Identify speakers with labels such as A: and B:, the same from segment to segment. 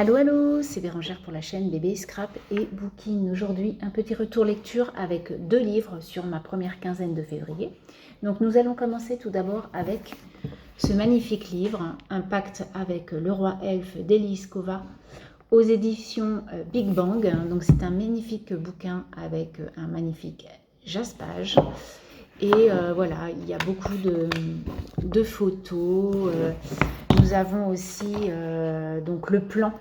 A: Allô, allô, c'est Bérangère pour la chaîne Bébé Scrap et Booking. Aujourd'hui, un petit retour lecture avec 2 livres sur ma première quinzaine de février. Donc nous allons commencer tout d'abord avec ce magnifique livre, Un pacte avec le roi elfe d'Elise Kova aux éditions Big Bang. Donc c'est un magnifique bouquin avec un magnifique jaspage. Et voilà, il y a beaucoup de photos. Nous avons aussi donc le plan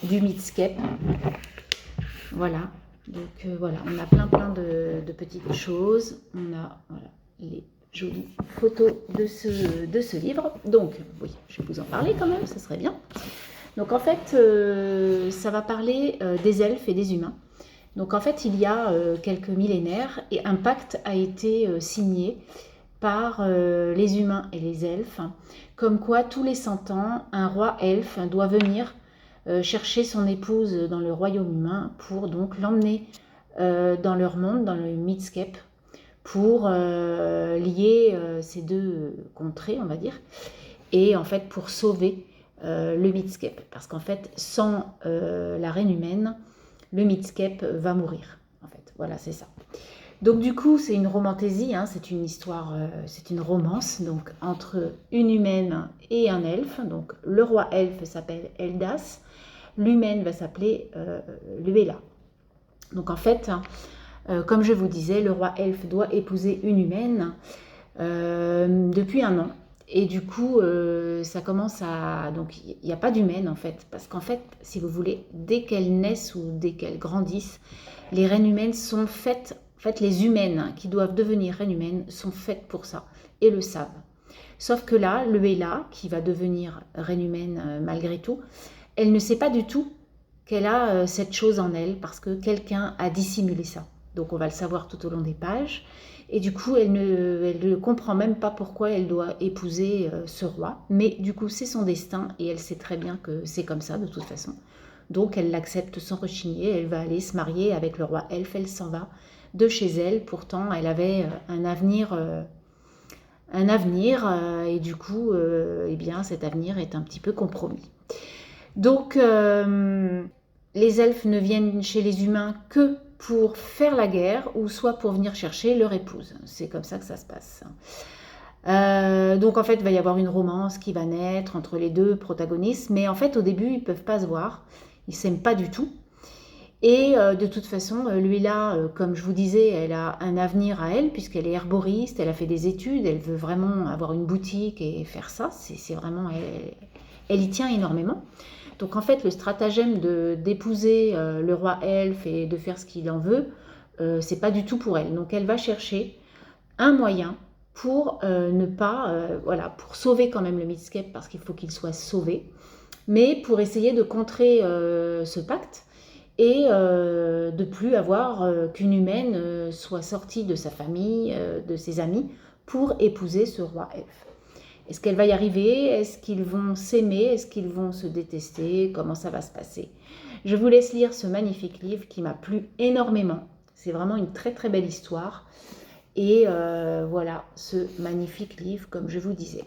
A: du Meetscape. Voilà, donc voilà, on a plein de petites choses. On a voilà, les jolies photos de ce livre. Donc oui, je vais vous en parler quand même, ça serait bien. Donc en fait, ça va parler des elfes et des humains. Donc en fait, il y a quelques millénaires et un pacte a été signé par les humains et les elfes, comme quoi tous les 100 ans, un roi elfe doit venir chercher son épouse dans le royaume humain pour donc l'emmener dans leur monde, dans le Meetscape, pour lier ces deux contrées, on va dire, et en fait pour sauver le Meetscape. Parce qu'en fait, sans la reine humaine, le Meetscape va mourir. En fait, voilà, c'est ça. Donc du coup, c'est une romantaisie, hein, c'est une histoire, c'est une romance donc entre une humaine et un elfe. Donc le roi elfe s'appelle Eldas, l'humaine va s'appeler Luella. Donc en fait, comme je vous disais, le roi elfe doit épouser une humaine depuis 1 an. Et du coup, ça commence à... Donc, il n'y a pas d'humaine, en fait. Parce qu'en fait, si vous voulez, dès qu'elles naissent ou dès qu'elles grandissent, les reines humaines sont faites... En fait, les humaines qui doivent devenir reines humaines sont faites pour ça et le savent. Sauf que là, Luella, qui va devenir reine humaine malgré tout, elle ne sait pas du tout qu'elle a cette chose en elle parce que quelqu'un a dissimulé ça. Donc, on va le savoir tout au long des pages. Et du coup, elle ne comprend même pas pourquoi elle doit épouser ce roi. Mais du coup, c'est son destin et elle sait très bien que c'est comme ça de toute façon. Donc, elle l'accepte sans rechigner. Elle va aller se marier avec le roi elfe. Elle s'en va de chez elle. Pourtant, elle avait un avenir et du coup, eh bien, cet avenir est un petit peu compromis. Donc, les elfes ne viennent chez les humains que pour faire la guerre ou soit pour venir chercher leur épouse. C'est comme ça que ça se passe. Donc en fait, il va y avoir une romance qui va naître entre les 2 protagonistes, mais en fait, au début, ils ne peuvent pas se voir. Ils ne s'aiment pas du tout. Et de toute façon, Luella, comme je vous disais, elle a un avenir à elle, puisqu'elle est herboriste, elle a fait des études, elle veut vraiment avoir une boutique et faire ça. C'est vraiment... Elle y tient énormément. Donc en fait, le stratagème d'épouser le roi elfe et de faire ce qu'il en veut, c'est pas du tout pour elle. Donc elle va chercher un moyen pour ne pas, voilà, pour sauver quand même le Meetscape parce qu'il faut qu'il soit sauvé, mais pour essayer de contrer ce pacte et de plus avoir qu'une humaine soit sortie de sa famille, de ses amis, pour épouser ce roi elfe. Est-ce qu'elle va y arriver? Est-ce qu'ils vont s'aimer? Est-ce qu'ils vont se détester? Comment ça va se passer? Je vous laisse lire ce magnifique livre qui m'a plu énormément. C'est vraiment une très très belle histoire. Et voilà, ce magnifique livre, comme je vous disais.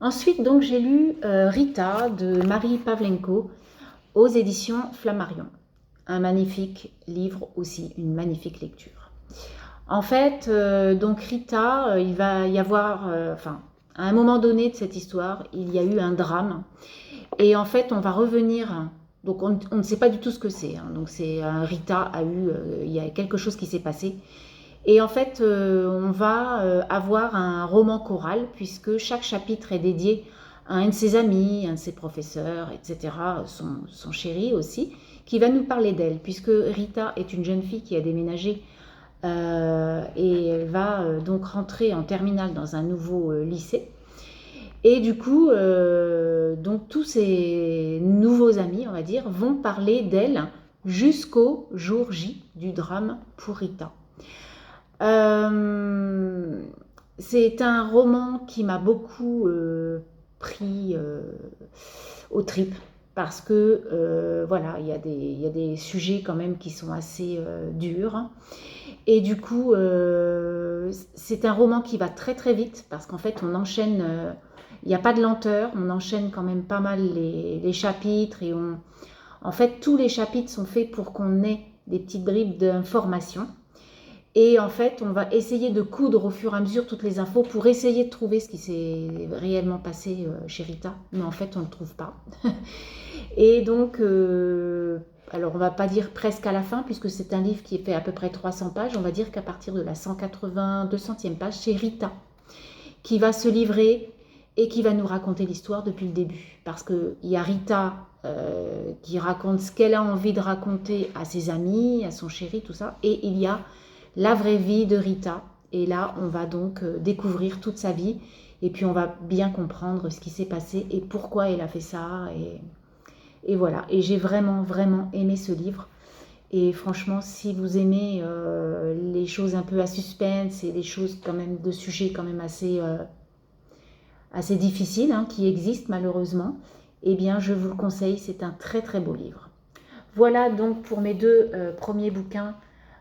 A: Ensuite, donc, j'ai lu Rita de Marie Pavlenko aux éditions Flammarion. Un magnifique livre aussi, une magnifique lecture. En fait, donc Rita, il va y avoir... à un moment donné de cette histoire, il y a eu un drame. Et en fait, on va revenir... Donc, on ne sait pas du tout ce que c'est. Hein. Donc, c'est Rita a eu... il y a quelque chose qui s'est passé. Et en fait, on va avoir un roman choral, puisque chaque chapitre est dédié à un de ses amis, un de ses professeurs, etc., son chéri aussi, qui va nous parler d'elle, puisque Rita est une jeune fille qui a déménagé et elle va donc rentrer en terminale dans un nouveau lycée. Et du coup, donc tous ces nouveaux amis, on va dire, vont parler d'elle jusqu'au jour J du drame pour Rita. C'est un roman qui m'a beaucoup pris aux tripes parce que voilà, il y a des sujets quand même qui sont assez durs. Et du coup, c'est un roman qui va très très vite parce qu'en fait, on enchaîne Il n'y a pas de lenteur, on enchaîne quand même pas mal les chapitres et en fait, tous les chapitres sont faits pour qu'on ait des petites bribes d'informations. Et en fait, on va essayer de coudre au fur et à mesure toutes les infos pour essayer de trouver ce qui s'est réellement passé chez Rita. Mais en fait, on ne le trouve pas. Et donc, alors on ne va pas dire presque à la fin, puisque c'est un livre qui est fait à peu près 300 pages. On va dire qu'à partir de la 180, 200e page, c'est Rita qui va se livrer et qui va nous raconter l'histoire depuis le début. Parce qu'il y a Rita qui raconte ce qu'elle a envie de raconter à ses amis, à son chéri, tout ça. Et il y a la vraie vie de Rita. Et là, on va donc découvrir toute sa vie. Et puis, on va bien comprendre ce qui s'est passé et pourquoi elle a fait ça. Et voilà. Et j'ai vraiment, vraiment aimé ce livre. Et franchement, si vous aimez les choses un peu à suspense et les choses quand même de sujets quand même assez difficiles, hein, qui existent malheureusement, eh bien, je vous le conseille. C'est un très, très beau livre. Voilà donc pour mes deux premiers bouquins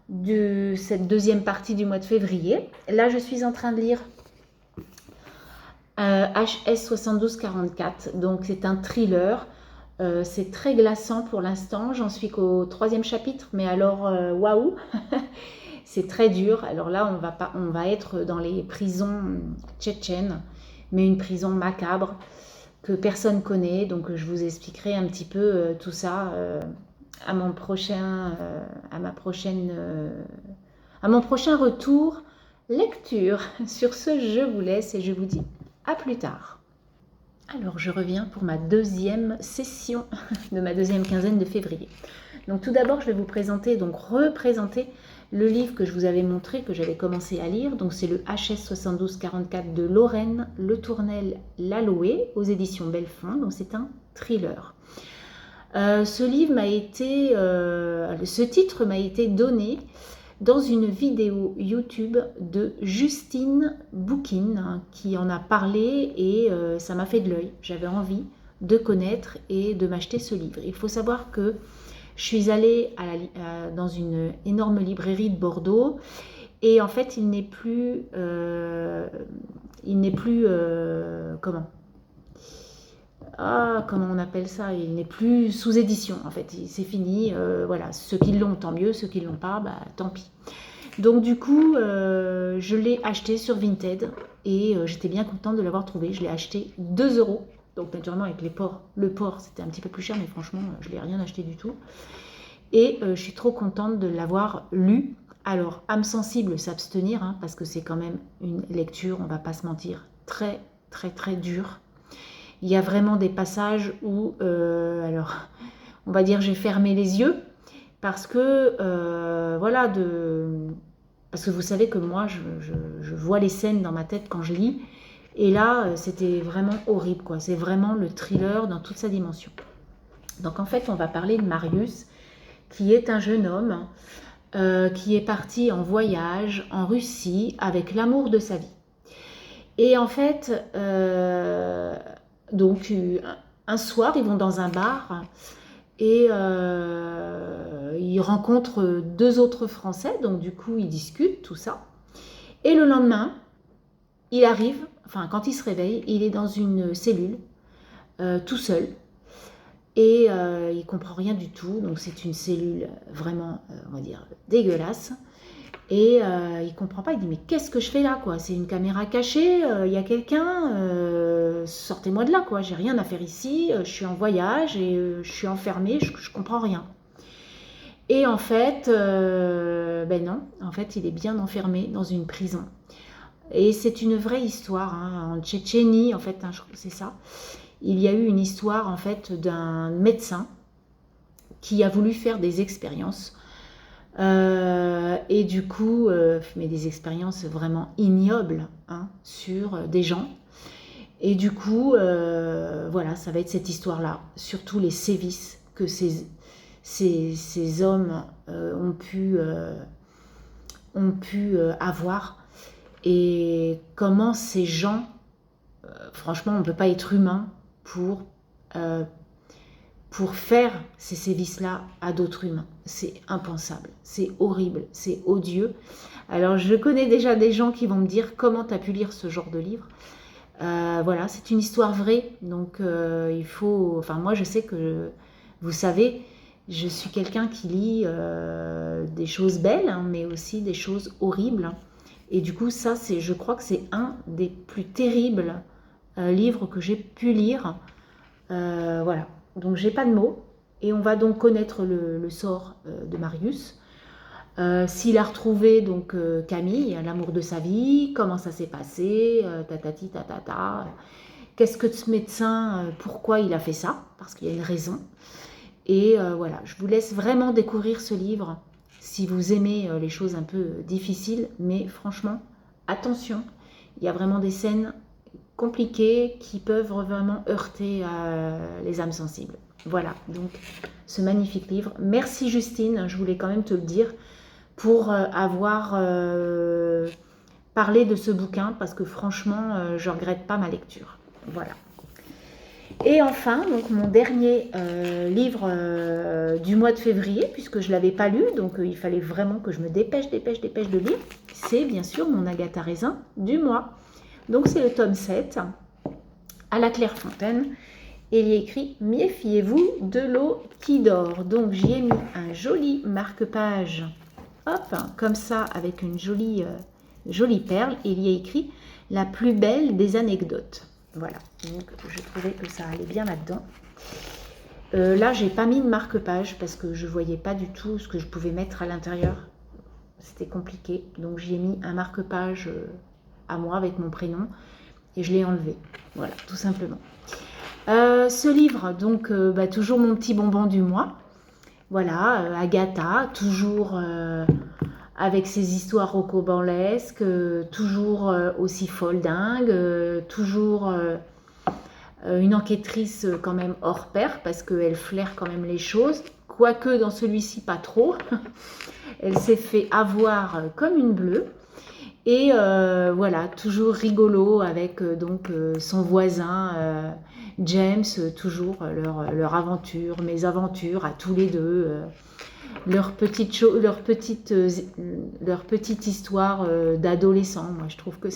A: de cette deuxième partie du mois de février. Là, je suis en train de lire HS 7244. Donc, c'est un thriller. C'est très glaçant pour l'instant. J'en suis qu'au 3e chapitre, mais alors, waouh, c'est très dur. Alors là, on va être dans les prisons tchétchènes, mais une prison macabre que personne connaît. Donc, je vous expliquerai un petit peu tout ça à mon prochain retour lecture. Sur ce, je vous laisse et je vous dis à plus tard. Alors, je reviens pour ma deuxième session de ma deuxième quinzaine de février. Donc, tout d'abord, je vais vous représenter le livre que je vous avais montré, que j'avais commencé à lire. Donc, c'est le HS 7244 de Lorraine Le Tournel Laloé aux éditions Belfond. Donc, c'est un thriller. Ce titre m'a été donné dans une vidéo YouTube de Justine Bouquin hein, qui en a parlé et ça m'a fait de l'œil. J'avais envie de connaître et de m'acheter ce livre. Il faut savoir que je suis allée dans une énorme librairie de Bordeaux et en fait il n'est plus comment on appelle ça, il n'est plus sous édition en fait, c'est fini, voilà, ceux qui l'ont tant mieux, ceux qui ne l'ont pas, bah, tant pis. Donc du coup, je l'ai acheté sur Vinted et j'étais bien contente de l'avoir trouvé, je l'ai acheté 2 €, donc naturellement avec le port c'était un petit peu plus cher, mais franchement je ne l'ai rien acheté du tout. Et je suis trop contente de l'avoir lu. Alors, âme sensible, s'abstenir, hein, parce que c'est quand même une lecture, on ne va pas se mentir, très très très dure. Il y a vraiment des passages où, alors, on va dire j'ai fermé les yeux parce que, voilà, parce que vous savez que moi, je vois les scènes dans ma tête quand je lis. Et là, c'était vraiment horrible, quoi. C'est vraiment le thriller dans toute sa dimension. Donc, en fait, on va parler de Marius, qui est un jeune homme qui est parti en voyage en Russie avec l'amour de sa vie. Et en fait... donc, un soir, ils vont dans un bar et ils rencontrent 2 autres Français. Donc, du coup, ils discutent, tout ça. Et le lendemain, il arrive, enfin, quand il se réveille, il est dans une cellule, tout seul. Et il ne comprend rien du tout. Donc, c'est une cellule vraiment, on va dire, dégueulasse. Et il comprend pas, il dit mais qu'est-ce que je fais là quoi? C'est une caméra cachée, il y a quelqu'un, sortez-moi de là quoi, j'ai rien à faire ici, je suis en voyage et je suis enfermée, je comprends rien. Et en fait, ben non, en fait il est bien enfermé dans une prison. Et c'est une vraie histoire, hein, en Tchétchénie en fait, hein, je crois que c'est ça. Il y a eu une histoire en fait d'un médecin qui a voulu faire des expériences. Et du coup, mais des expériences vraiment ignobles hein, sur des gens. Et du coup, voilà, ça va être cette histoire-là, surtout les sévices que ces hommes ont pu avoir. Et comment ces gens, franchement, on ne peut pas être humain pour faire ces sévices-là à d'autres humains. C'est impensable, c'est horrible, c'est odieux. Alors, je connais déjà des gens qui vont me dire comment tu as pu lire ce genre de livre. Voilà, c'est une histoire vraie, donc il faut... Enfin, moi, je sais que, vous savez, je suis quelqu'un qui lit des choses belles, hein, mais aussi des choses horribles. Et du coup, ça, je crois que c'est un des plus terribles livres que j'ai pu lire. Voilà, donc j'ai pas de mots. Et on va donc connaître le sort de Marius. S'il a retrouvé donc Camille, l'amour de sa vie, comment ça s'est passé, tatati tatata. Qu'est-ce que ce médecin, pourquoi il a fait ça? Parce qu'il y a une raison. Et voilà, je vous laisse vraiment découvrir ce livre si vous aimez les choses un peu difficiles. Mais franchement, attention, il y a vraiment des scènes compliquées qui peuvent vraiment heurter les âmes sensibles. Voilà, donc ce magnifique livre. Merci Justine, je voulais quand même te le dire, pour avoir parlé de ce bouquin, parce que franchement, je ne regrette pas ma lecture. Voilà. Et enfin, donc mon dernier livre du mois de février, puisque je ne l'avais pas lu, donc il fallait vraiment que je me dépêche de lire, c'est bien sûr mon Agatha Raisin du mois. Donc c'est le tome 7, à la Clairefontaine, et il y a écrit « Méfiez-vous de l'eau qui dort ». Donc j'y ai mis un joli marque-page, hop, comme ça, avec une jolie perle, et il y a écrit « La plus belle des anecdotes ». Voilà, donc je trouvais que ça allait bien là-dedans. Là, j'ai pas mis de marque-page parce que je voyais pas du tout ce que je pouvais mettre à l'intérieur. C'était compliqué, donc j'y ai mis un marque-page à moi avec mon prénom et je l'ai enlevé. Voilà, tout simplement. Ce livre, donc toujours mon petit bonbon du mois. Voilà, Agatha, toujours avec ses histoires rocambolesques, toujours aussi folle dingue, toujours une enquêtrice quand même hors pair, parce qu'elle flaire quand même les choses, quoique dans celui-ci pas trop. Elle s'est fait avoir comme une bleue. Et voilà, toujours rigolo avec donc son voisin James, toujours leur aventure, mes aventures à tous les deux, leur petite histoire d'adolescent. Moi, je trouve que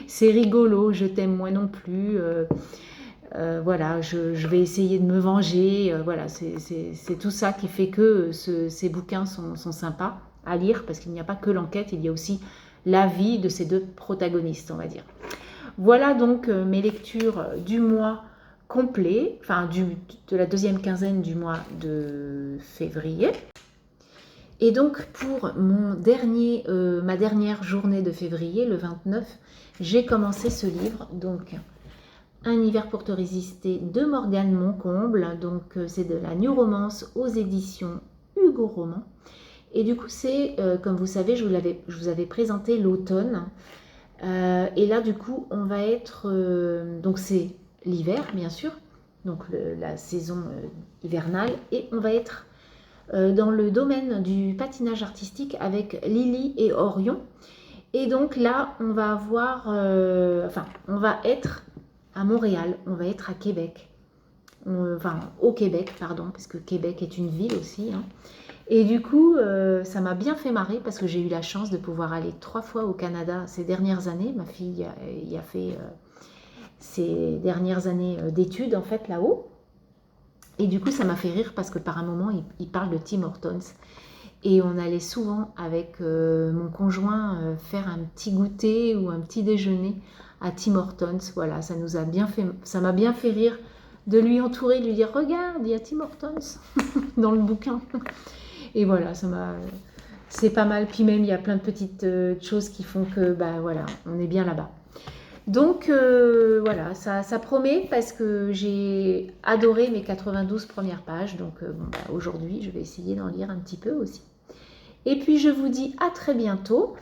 A: c'est rigolo. Je t'aime moi non plus. Voilà, je vais essayer de me venger. Voilà, c'est tout ça qui fait que ces bouquins sont sympas à lire, parce qu'il n'y a pas que l'enquête, il y a aussi la vie de ces deux protagonistes, on va dire. Voilà donc mes lectures du mois complet, enfin de la deuxième quinzaine du mois de février. Et donc pour ma dernière journée de février, le 29, j'ai commencé ce livre, donc Un hiver pour te résister de Morgane Moncomble. Donc c'est de la new romance aux éditions Hugo Roman. Et du coup c'est, comme vous savez, je vous avais présenté l'automne. Et là du coup on va être, donc c'est l'hiver bien sûr, donc la saison hivernale, et on va être dans le domaine du patinage artistique avec Lily et Orion. Et donc là on va avoir, on va être à Montréal, on va être à Québec, au Québec pardon, parce que Québec est une ville aussi, hein. Et du coup, ça m'a bien fait marrer parce que j'ai eu la chance de pouvoir aller 3 fois au Canada ces dernières années. Ma fille y a fait ses dernières années d'études en fait là-haut. Et du coup, ça m'a fait rire parce que par un moment, il parle de Tim Hortons. Et on allait souvent avec mon conjoint faire un petit goûter ou un petit déjeuner à Tim Hortons. Voilà, ça m'a bien fait rire de lui entourer, de lui dire « Regarde, il y a Tim Hortons dans le bouquin ». Et voilà, c'est pas mal. Puis même, il y a plein de petites choses qui font que, voilà, on est bien là-bas. Donc, voilà, ça promet parce que j'ai adoré mes 92 premières pages. Donc, aujourd'hui, je vais essayer d'en lire un petit peu aussi. Et puis, je vous dis à très bientôt.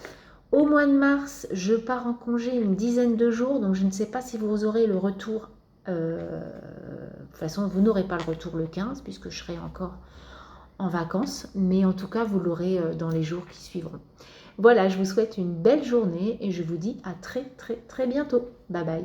A: Au mois de mars, je pars en congé une dizaine de jours. Donc, je ne sais pas si vous aurez le retour. De toute façon, vous n'aurez pas le retour le 15 puisque je serai encore en vacances, mais en tout cas vous l'aurez dans les jours qui suivront. Voilà, je vous souhaite une belle journée et je vous dis à très très très bientôt. Bye bye.